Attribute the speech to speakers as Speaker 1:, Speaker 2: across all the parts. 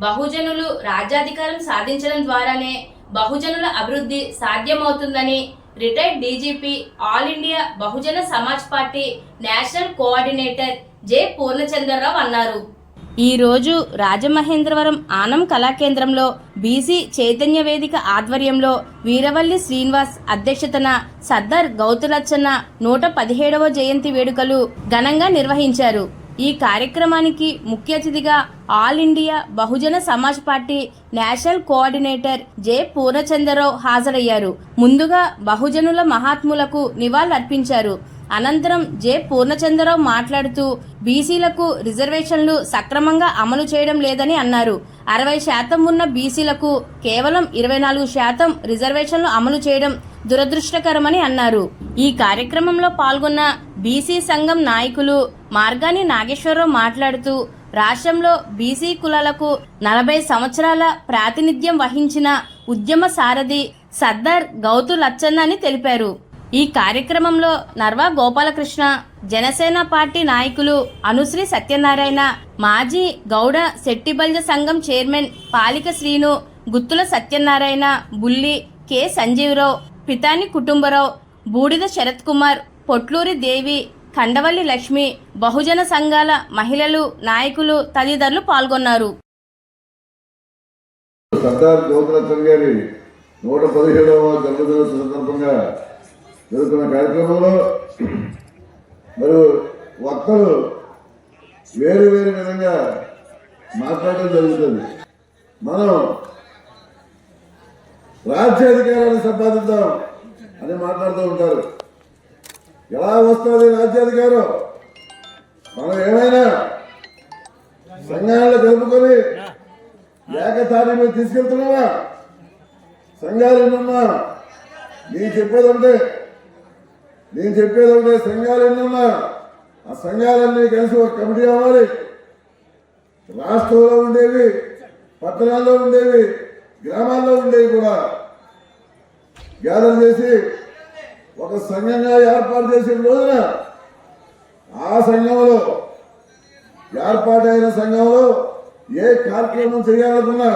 Speaker 1: బహుజనులు రాజ్యాధికారం సాధించడం ద్వారానే బహుజనుల అభివృద్ధి సాధ్యమవుతుందని retired DGP all India Bahujan Samaj party national coordinator J Purnachandrarao అన్నారు. ఈరోజు రాజమహేంద్రవరం ఆనం కళాకేంద్రంలో బీసీ చైతన్య వేదిక ఆధ్వర్యంలో వీరవల్లి శ్రీనివాస్ అధ్యక్షతన సర్దార్ గౌతులచ్చన్న 117వ జయంతి వేడుకలు ఘనంగా నిర్వహించారు. ఈ కార్యక్రమానికి ముఖ్య అతిథిగా all India Bahujan Samaj party national coordinator J Purnachandrarao హాజరయ్యారు. ముందుగా బహుజనుల మహాత్ములకు నివాళులర్పించారు. అనంతరం జె పూర్ణచంద్రరావు మాట్లాడుతూ బీసీలకు రిజర్వేషన్లు సక్రమంగా అమలు చేయడం లేదని అన్నారు. 60% ఉన్న బీసీలకు కేవలం 24% రిజర్వేషన్లు అమలు చేయడం దురదృష్టకరమని అన్నారు. ఈ కార్యక్రమంలో పాల్గొన్న బీసీ సంఘం నాయకులు మార్గాని నాగేశ్వరరావు మాట్లాడుతూ రాష్ట్రంలో బీసీ కులాలకు 40 సంవత్సరాల ప్రాతినిధ్యం వహించిన ఉద్యమ సారథి సర్దార్ గౌతు లచ్చన్న అని తెలిపారు. ఈ కార్యక్రమంలో నర్వా గోపాలకృష్ణ, జనసేన పార్టీ నాయకులు అనుశ్రీ సత్యనారాయణ, మాజీ గౌడ శెట్టిబల్జ సంఘం చైర్మన్ పాలిక శ్రీను, గుత్తుల సత్యనారాయణ, బుల్లి, కె సంజీవరావు, పితాని కుటుంబరావు, బూడిద శరత్ కుమార్, పొట్లూరి దేవి, ఖండవల్లి లక్ష్మి, బహుజన సంఘాల మహిళలు, నాయకులు తదితరులు పాల్గొన్నారు.
Speaker 2: సర్దార్ గౌతులచ్చన్న గారి 117వ జన్మదిన సందర్భంగా జరుగుతున్న కార్యక్రమంలో మరి వక్తలు వేరు వేరు విధంగా మాట్లాడడం జరుగుతుంది. మనం రాజ్యాధికారాన్ని సంపాదిద్దాం అని మాట్లాడుతూ ఉంటారు. ఎలా వస్తుంది రాజ్యాధికారం? మనం ఏమైనా సంఘాలను కలుపుకొని ఏకతాటి మీద తీసుకెళ్తున్నావా? సంఘాలు ఎన్నున్నా నేను చెప్పేది ఉంటే సంఘాలు ఎన్నున్నా ఆ సంఘాలన్నీ కలిసి ఒక కమిటీ అవ్వాలి. రాష్ట్రంలో ఉండేవి, పట్టణాల్లో ఉండేవి, గ్రామాల్లో ఉండేవి కూడా గ్యాదర్ చేసి ఒక సంఘంగా ఏర్పాటు చేసిన రోజున ఆ సంఘంలో ఏర్పాటైన సంఘంలో ఏ కార్యక్రమం చేయాలనుకున్నా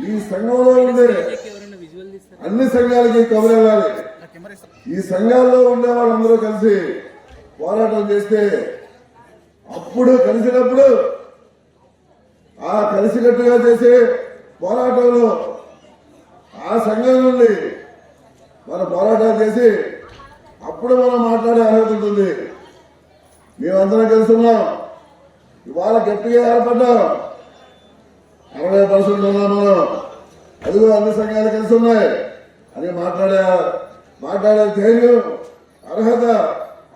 Speaker 2: ఈ సంఘంలో ఉండే అన్ని సంఘాలకి కబురు వెళ్ళాలి. ఈ సంఘాల్లో ఉండే వాళ్ళందరూ కలిసి పోరాటం చేస్తే అప్పుడు కలిసినప్పుడు ఆ కలిసికట్టుగా చేసే పోరాటంలో ఆ సంఘం నుండి మన పోరాటం చేసి అప్పుడు మనం మాట్లాడే అర్హత ఉంటుంది. మేమందరం కలిసి ఉన్నాం. ఇవాళ గట్టిగా ఏర్పడ్డాం. 60% ఉన్నాం మనం. అదిగో అన్ని సంఘాలు కలిసి ఉన్నాయి అని మాట్లాడే ధైర్యం, అర్హత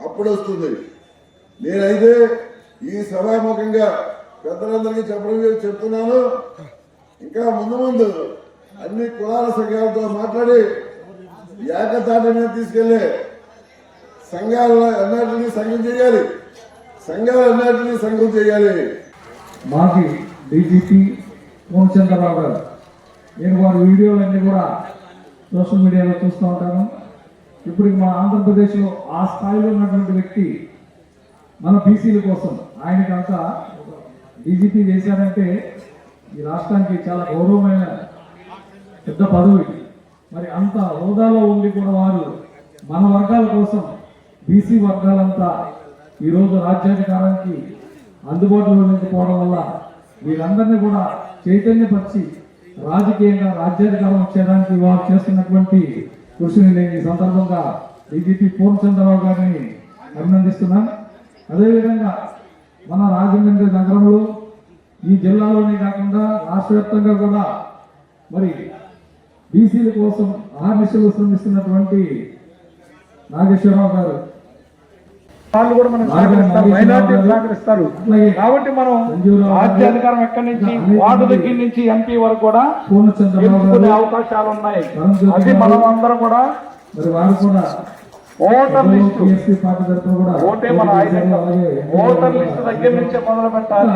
Speaker 2: అప్పుడు వస్తుంది. నేనైతే ఈ సభాముఖంగా పెద్దలందరికీ చెప్తున్నాను. ఇంకా ముందు అన్ని కులాల సంఘాలతో మాట్లాడి ఏకతాటి మీద తీసుకెళ్లే సంఘాలను అన్నిటినీ సంఘం చేయాలి.
Speaker 3: మాజీ డీజీపీ పూర్ణచంద్రరావు గారు, నేను వారి వీడియోలన్నీ కూడా సోషల్ మీడియాలో చూస్తూ ఉంటాను. ఇప్పుడు మన ఆంధ్రప్రదేశ్లో ఆ స్థాయిలో ఉన్నటువంటి వ్యక్తి మన బీసీల కోసం ఆయనకంతా డీజీపీ చేశారంటే ఈ రాష్ట్రానికి చాలా గౌరవమైన పెద్ద పదవి. మరి అంత హోదాలో ఉండి కూడా వారు మన వర్గాల కోసం బీసీ వర్గాలంతా ఈరోజు రాజ్యాధికారానికి అందుబాటులో లేకపోవడం వల్ల వీరందరినీ కూడా చైతన్యపరిచి రాజకీయంగా రాజ్యాధికారం వచ్చేదానికి వారు చేస్తున్నటువంటి కృషిని నేను ఈ సందర్భంగా డీజీపీ పూర్ణచంద్రరావు గారిని అభినందిస్తున్నాను. అదేవిధంగా మన రాజమండ్రి నగరంలో ఈ జిల్లాలోనే కాకుండా రాష్ట్ర వ్యాప్తంగా కూడా మరి బీసీల కోసం ఆర్నిశలు శ్రమిస్తున్నటువంటి నాగేశ్వరరావు గారు
Speaker 4: వాళ్ళు కూడా మనం సహకరిస్తారు. కాబట్టి మనం రాజ్యాధికారం ఎక్కడి నుంచి వార్డు దగ్గర నుంచి ఎంపీ వరకు కూడా ఎంచుకునే అవకాశాలు ఉన్నాయి. అది మనం అందరం కూడా ఓటర్ లిస్టు ఓటే మన ఓటర్ లిస్టు దగ్గర నుంచే మొదలు పెట్టాలి.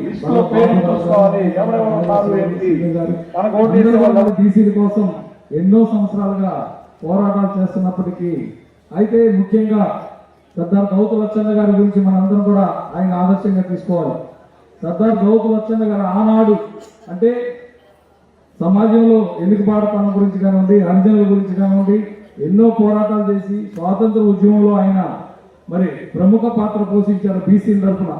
Speaker 4: లిస్టులో పేరు చూసుకోవాలి, ఎవరెవరు ఉన్నారు ఏంటి. మనకు ఓటేసే వాళ్ళు
Speaker 3: బీసీల కోసం ఎన్నో సంవత్సరాలుగా పోరాటాలు చేస్తున్నప్పటికీ అయితే ముఖ్యంగా సర్దార్ గౌతులచ్చన్న గారి గురించి మనందరం కూడా ఆయన ఆదర్శంగా తీసుకోవాలి. సర్దార్ గౌతు లచ్చన్న గారు ఆనాడు అంటే సమాజంలో ఎన్నికబాటుతనం గురించి కానివ్వండి, హరిజనుల గురించి కానివ్వండి, ఎన్నో పోరాటాలు చేసి స్వాతంత్ర ఉద్యమంలో ఆయన మరి ప్రముఖ పాత్ర పోషించారు బీసీల తరఫున.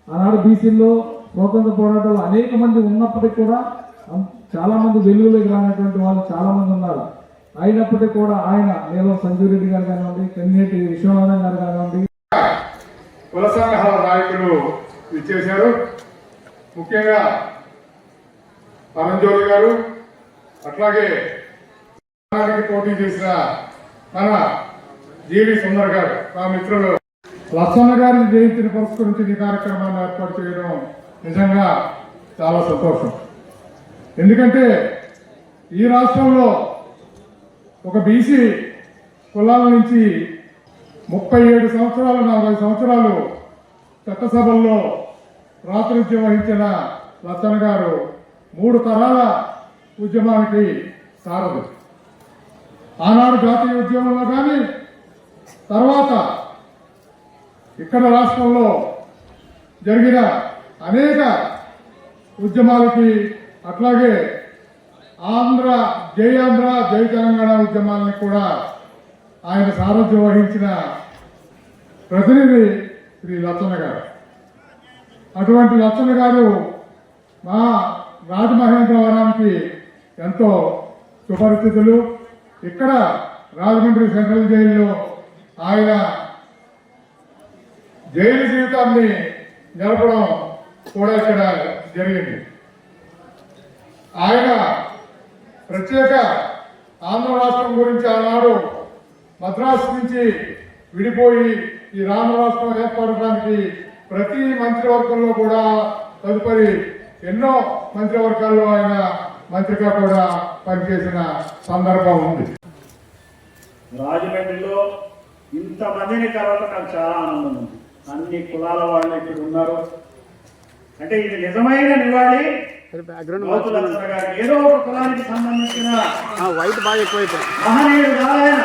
Speaker 3: ఆనాడు బీసీల్లో స్వాతంత్ర పోరాటాలు అనేక మంది ఉన్నప్పటికీ కూడా చాలా మంది వెలుగులోకి రానటువంటి వాళ్ళు చాలా మంది ఉన్నారు. అయినప్పటికీ కూడా ఆయన నీలం సంజీవ్ రెడ్డి గారు కానివ్వండి, కన్నేటి విశ్వనాథం గారు కానివ్వండి,
Speaker 5: కుల సంఘాల నాయకులు ఇచ్చేశారు. ముఖ్యంగా పరంజ్యోతి గారు, అట్లాగే పోటీ చేసిన మన జీవి సుందర్ గారు, మా మిత్రులు లచ్చన్న గారి జయంతిని పురస్కరించి ఈ కార్యక్రమాన్ని ఏర్పాటు చేయడం నిజంగా చాలా సంతోషం. ఎందుకంటే ఈ రాష్ట్రంలో ఒక బీసీ కులాల నుంచి 37 సంవత్సరాలు 40 సంవత్సరాలు చట్టసభల్లో ప్రాతినిధ్యం వహించిన లచ్చన్న గారు 3 తరాల ఉద్యమానికి సారథి. ఆనాడు జాతీయ ఉద్యమంలో కానీ తర్వాత ఇక్కడ రాష్ట్రంలో జరిగిన అనేక ఉద్యమాలకి, అట్లాగే జై ఆంధ్ర జై తెలంగాణ ఉద్యమాలని కూడా ఆయన సారథ్యం వహించిన ప్రతినిధి శ్రీ లచ్చన్న గారు. అటువంటి లచ్చన్న గారు మా రాజమహేంద్రవరానికి ఎంతో సుపరిస్థితులు. ఇక్కడ రాజమండ్రి సెంట్రల్ జైల్లో ఆయన జైలు జీవితాన్ని గడపడం కూడా ఇక్కడ జరిగింది. ఆయన ప్రత్యేక ఆంధ్ర రాష్ట్రం గురించి ఆనాడు మద్రాసు నుంచి విడిపోయి ఈ రాష్ట్ర రాష్ట్రం ఏర్పడడానికి ప్రతి మంత్రివర్గంలో కూడా తదుపరి ఎన్నో మంత్రివర్గాల్లో ఆయన మంత్రిగా కూడా పనిచేసిన సందర్భం ఉంది.
Speaker 6: రాజమండ్రిలో ఇంతమందిని కలవడం నాకు చాలా ఆనందం ఉంది. అన్ని కులాల వాళ్ళు ఇక్కడ ఉన్నారు అంటే ఇది నిజమైన నివాళి. ఏదో ఒక కులానికి సంబంధించిన మహనీయుడు కావాలైన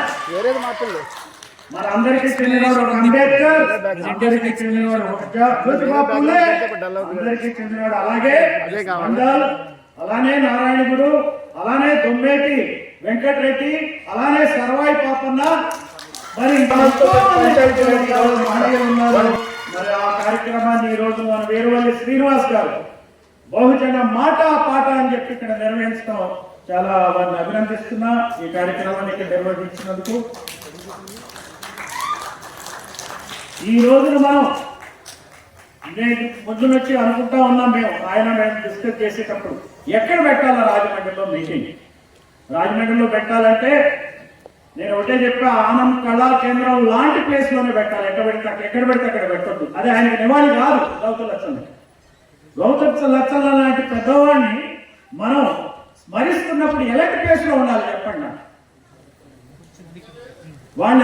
Speaker 6: మన అందరికీ చెందినవాడు ఒక అంబేద్కర్, అందరికీ చెందినవాడు ఒక జ్యోతిబా ఫులే, అందరికీ చెందినవాడు అలాగే మండల్, అలానే నారాయణగురు, అలానే దొమ్మేటి వెంకటరెడ్డి, అలానే సర్వాయి పాపన్న, మరి ఉన్నారు. మరి ఆ కార్యక్రమాన్ని ఈ రోజు మన వీరవల్లి శ్రీనివాస్ గారు బహుజన మాట పాట అని చెప్పి ఇక్కడ నిర్వహించడం చాలా వారిని అభినందిస్తున్నా. ఈ కార్యక్రమాన్ని ఇక్కడ నిర్వహించినందుకు ఈ రోజున మనం నేను పొద్దున వచ్చి అనుకుంటా ఉన్నాం, మేము డిస్కస్ చేసేటప్పుడు ఎక్కడ పెట్టాలా రాజమండ్రిలో మీటింగ్. రాజమండ్రిలో పెట్టాలంటే నేను ఒకటే చెప్పా, ఆనం కళా కేంద్రం లాంటి ప్లేస్ లోనే పెట్టాలి. ఎక్కడ పెడితే అక్కడ పెట్టద్దు. అదే ఆయనకి నివాళి కాదు. గౌతమ్ లచ్చన్న లాంటి పెద్దవాడిని మనం స్మరిస్తున్నప్పుడు ఎలాంటి ప్లేస్ లో ఉండాలి చెప్పండి. వాళ్ళు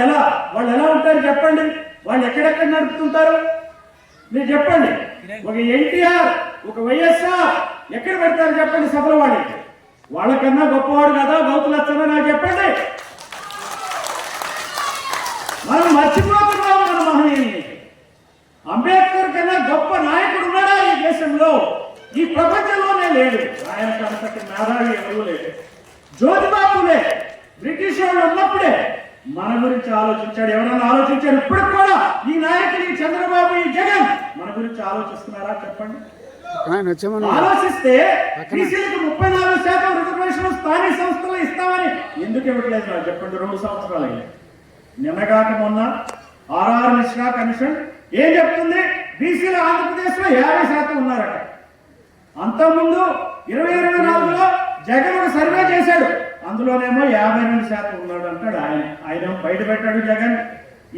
Speaker 6: ఎలా ఉంటారు చెప్పండి. వాళ్ళు ఎక్కడెక్కడ నడుపుతుంటారు మీరు చెప్పండి. ఒక ఎన్టీఆర్, ఒక వైఎస్ఆర్ ఎక్కడ పెడతారు చెప్పండి సభలో. వాళ్ళకన్నా గొప్పవాడు కదా గౌతమ్ లచ్చన్న నాకు చెప్పండి. మనం మర్చిపోతున్నాం మన మహనీయుని. అంబేద్కర్ కన్నా గొప్ప నాయకుడు ఉన్నాడా ఈ దేశంలో? ఈ ప్రపంచంలోనే లేడు. ఆయనకు అంతటి మేధావి ఎవరు లేదు. జ్యోతిబా ఫులే బ్రిటిష్ వాళ్ళు ఉన్నప్పుడే మన గురించి ఆలోచించాడు. ఎవరన్నా ఆలోచించారు? ఇప్పటికి కూడా ఈ నాయకులు, ఈ చంద్రబాబు, ఈ జగన్ మన గురించి ఆలోచిస్తున్నారా చెప్పండి. ఆలోచిస్తే బీసీలకు 34% రిజర్వేషన్ స్థానిక సంస్థలు ఇస్తామని ఎందుకు ఇవ్వట్లేదు నాకు చెప్పండి. 2 సంవత్సరాలు అయ్యాయి. నిన్నగాక మొన్న ఆర్ఆర్ మిశ్రా కమిషన్ ఏం చెప్తుంది? బీసీలు ఆంధ్రప్రదేశ్ లో 50% ఉన్నారట. అంతకుముందు 2024లో జగన్ ఒక సర్వే చేశాడు, అందులోనేమో 52% ఉన్నాడు అంటాడు. ఆయన బయట పెట్టాడు జగన్,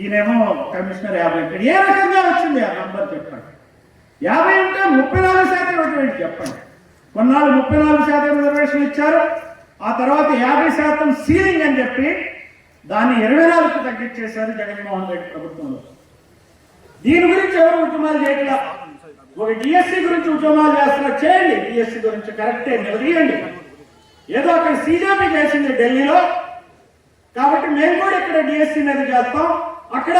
Speaker 6: ఈయనేమో కమిషనర్ 50. ఏ రకంగా వచ్చింది ఆ నంబర్ చెప్పండి. 50 ఉంటే 34% ఇవ్వటం చెప్పండి. కొన్నాళ్ళు 34% రిజర్వేషన్ ఇచ్చారు. ఆ తర్వాత 50% సీలింగ్ అని చెప్పి దాన్ని 24కు తగ్గించేశారు జగన్మోహన్ రెడ్డి ప్రభుత్వంలో. దీని గురించి ఎవరు ఉద్యమాలు చేయట్లా. ఒక డిఎస్సి గురించి ఉద్యమాలు చేస్తున్నారు, చేయండి. డిఎస్సి గురించి కరెక్టే, నిలదీయండి. ఏదో అక్కడ సీజేపీ చేసింది ఢిల్లీలో, కాబట్టి మేము కూడా ఇక్కడ డిఎస్సి మీద చేస్తాం. అక్కడ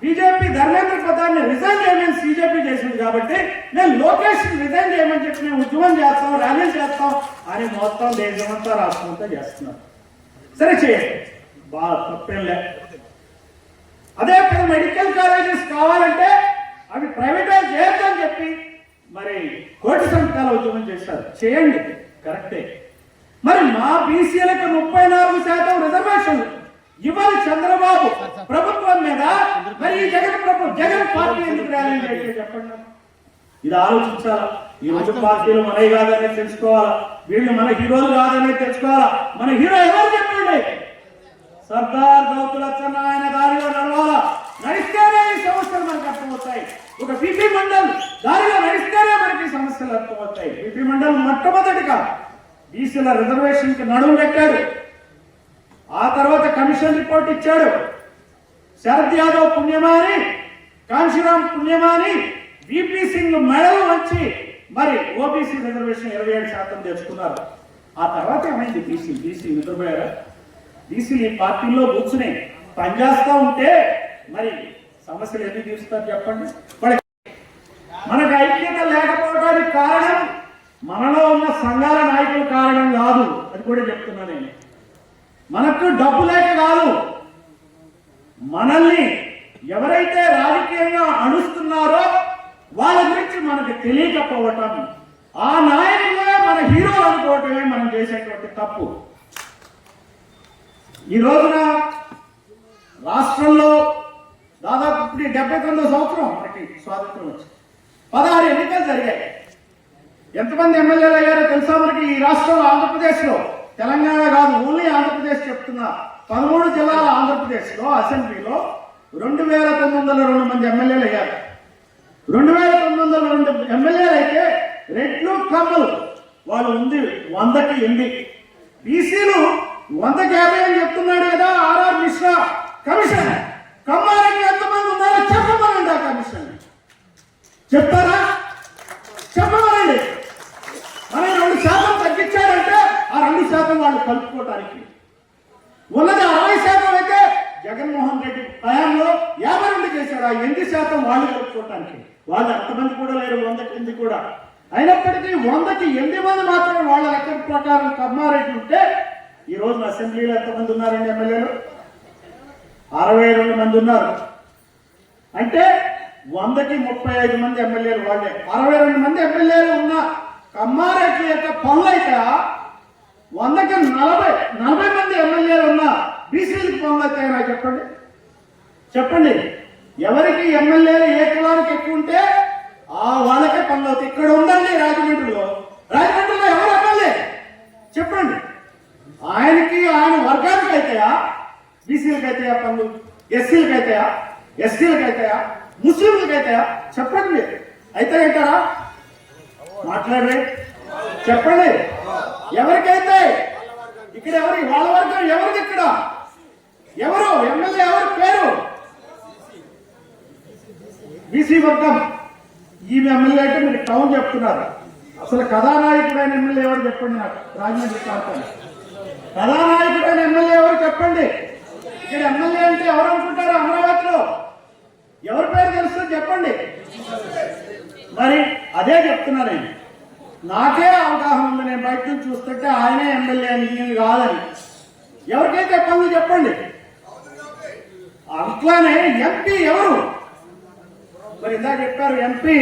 Speaker 6: బీజేపీ ధర్మేంద్ర ప్రధాన్ని రిజైన్ చేయమని బీజేపీ చేసింది కాబట్టి నేను లోకేష్ రిజైన్ చేయమని చెప్పి మేము ఉద్యమం చేస్తాం, ర్యాలీలు చేస్తాం అని మొత్తం దేశమంతా రాష్ట్రమంతా చేస్తున్నారు. సరే చేయండి, బాగా తప్పేం లే. అదే మెడికల్ కాలేజెస్ కావాలంటే అవి ప్రైవేటైజ్ చేయొద్దని చెప్పి మరి కోటి సంతకాల ఉద్యమం చేశారు. చేయండి, కరెక్టే. మరి మా బీసీలకు 34% రిజర్వేషన్ ఇవ్వాలి చంద్రబాబు ప్రభుత్వం మీద, మరి ఈ జగన్ పార్టీ ఎందుకు ర్యాలీ చేయట్లేదు చెప్పండి. ఇది ఆలోచించాలా. ఈ రెండు పార్టీలు మనవి కాదని తెలుసుకోవాలా, వీళ్ళు మన హీరోలు కాదని తెలుసుకోవాలా. మన హీరో ఎవరు చెప్పండి? సర్దార్ గౌతు లచ్చన్న ఆయన దారిలో నడవాలా. నడిస్తేనే ఈ సమస్యలు మనకు అర్థమవుతాయి. ఒక పిపి మండల్ దారిలో నడిస్తేనే మనకి సమస్యలు అర్థమవుతాయి. పిపి మండల్ మొట్టమొదటిగా బీసీల రిజర్వేషన్ కి నడుము పెట్టాడు. ఆ తర్వాత కమిషన్ రిపోర్ట్ ఇచ్చాడు. శరద్ యాదవ్ పుణ్యమాని, కాంశీరామ్ పుణ్యమాని, విపి సింగ్ మెడలు వచ్చి మరి ఓబీసీ రిజర్వేషన్ 27% తెచ్చుకున్నారు. ఆ తర్వాత ఏమైంది? బీసీ నిద్రపోయారా? బీసీలు ఈ పార్టీలో కూర్చుని పనిచేస్తా ఉంటే మరి సమస్యలు ఎందుకు తీరుస్తారు చెప్పండి. మనకు ఐక్యత లేకపోవడానికి కారణం మనలో ఉన్న సంఘాల నాయకుల కారణం కాదు, అది కూడా చెప్తున్నా నేను. మనకు డబ్బు లేక కాదు, మనల్ని ఎవరైతే రాజకీయంగా అణుస్తున్నారో వాళ్ళ గురించి మనకు తెలియకపోవటం, ఆ నాయకులే మన హీరోలు అనుకోవటమే మనం చేసేటువంటి తప్పు. ఈ రోజున రాష్ట్రంలో దాదాపు 79వ సంవత్సరం మనకి స్వాతంత్రం వచ్చి 16 ఎన్నికలు జరిగాయి. ఎంతమంది ఎమ్మెల్యేలు అయ్యారో తెలుసా మనకి ఈ రాష్ట్రంలో? ఆంధ్రప్రదేశ్ లో, తెలంగాణ కాదు, ఓన్లీ ఆంధ్రప్రదేశ్ చెప్తున్నా. 13 జిల్లాల ఆంధ్రప్రదేశ్ లో అసెంబ్లీలో 2902 మంది ఎమ్మెల్యేలు అయ్యారు. 2902 ఎమ్మెల్యేలు అయితే రెడ్లు కమ్మలు వాళ్ళు ఉంది 100కి 8. బీసీలు 100కి 50 అని చెప్తున్నాడు కదా ఆర్ఆర్ మిశ్రా కమిషన్. కమ్మారెడ్డి ఎంతమంది ఉన్నారో చెప్పమనండి. ఆ కమిషన్ చెప్తారా? చెప్పమనండి. మనం 2% తగ్గించారంటే ఆ 2% వాళ్ళు కలుపుకోవటానికి ఉన్నది 60% అయితే జగన్మోహన్ రెడ్డి హయాంలో 52 చేశారు. ఆ 8% వాళ్ళు కలుపుకోవటానికి. వాళ్ళు అంతమంది కూడా లేరు 100కి కూడా. అయినప్పటికీ 100కి 8 మంది మాత్రమే వాళ్ళ లెక్క ప్రకారం కమ్మారెడ్డి ఉంటే ఈ రోజున అసెంబ్లీలో ఎంతమంది ఉన్నారండి ఎమ్మెల్యేలు? 62 మంది ఉన్నారు. అంటే 100కి 35 మంది ఎమ్మెల్యేలు వాళ్ళే. 62 మంది ఎమ్మెల్యేలు ఉన్న కమ్మారెడ్డి యొక్క పనులు అయితే 100కి 40 మంది ఎమ్మెల్యేలు ఉన్న బీసీలకు పనులు అయితే చెప్పండి. చెప్పండి, ఎవరికి ఎమ్మెల్యేలు ఏ కులానికి ఎక్కువ ఉంటే ఆ వాళ్ళకే పనులు అవుతాయి. ఇక్కడ ఉందండి రాజమండ్రిలో ఎవరు ఎమ్మెల్యే చెప్పండి. ఆయనకి ఆయన వర్గానికి అయితాయా? బీసీలకు అయితాయా పనులు? ఎస్సీలకు అయితాయా? ఎస్టీలకు అయితాయా? ముస్లింలకు అయితాయా? చెప్పండి. అయితే అంటారా? మాట్లాడరే చెప్పండి. ఎవరికైతే ఇక్కడ వాళ్ళ వర్గం ఎవరికి? ఇక్కడ ఎవరు ఎమ్మెల్యే? ఎవరి పేరు? బీసీ వర్గం. ఈ ఎమ్మెల్యే అంటే మీరు టౌన్ చెప్తున్నారు. అసలు కథానాయకుడైన ఎమ్మెల్యే ఎవరు చెప్పండి నాకు. రాజమండ్రి ప్రాంతం కథానాయకుడైన ఎమ్మెల్యే ఎవరు చెప్పండి. ఇక్కడ ఎమ్మెల్యే అంటే ఎవరు అనుకుంటారు? అమరావతిలో ఎవరి పేరు తెలుస్తుంది చెప్పండి. మరి అదే చెప్తున్నా నేను. నాకే అవగాహన ఉంది, నేను బయట నుంచి చూస్తుంటే ఆయనే ఎమ్మెల్యే అని కాదని. ఎవరికైతే పనులు చెప్పండి. అట్లానే ఎంపీ ఎవరు? మరి ఇందాక చెప్పారు ఎంపీ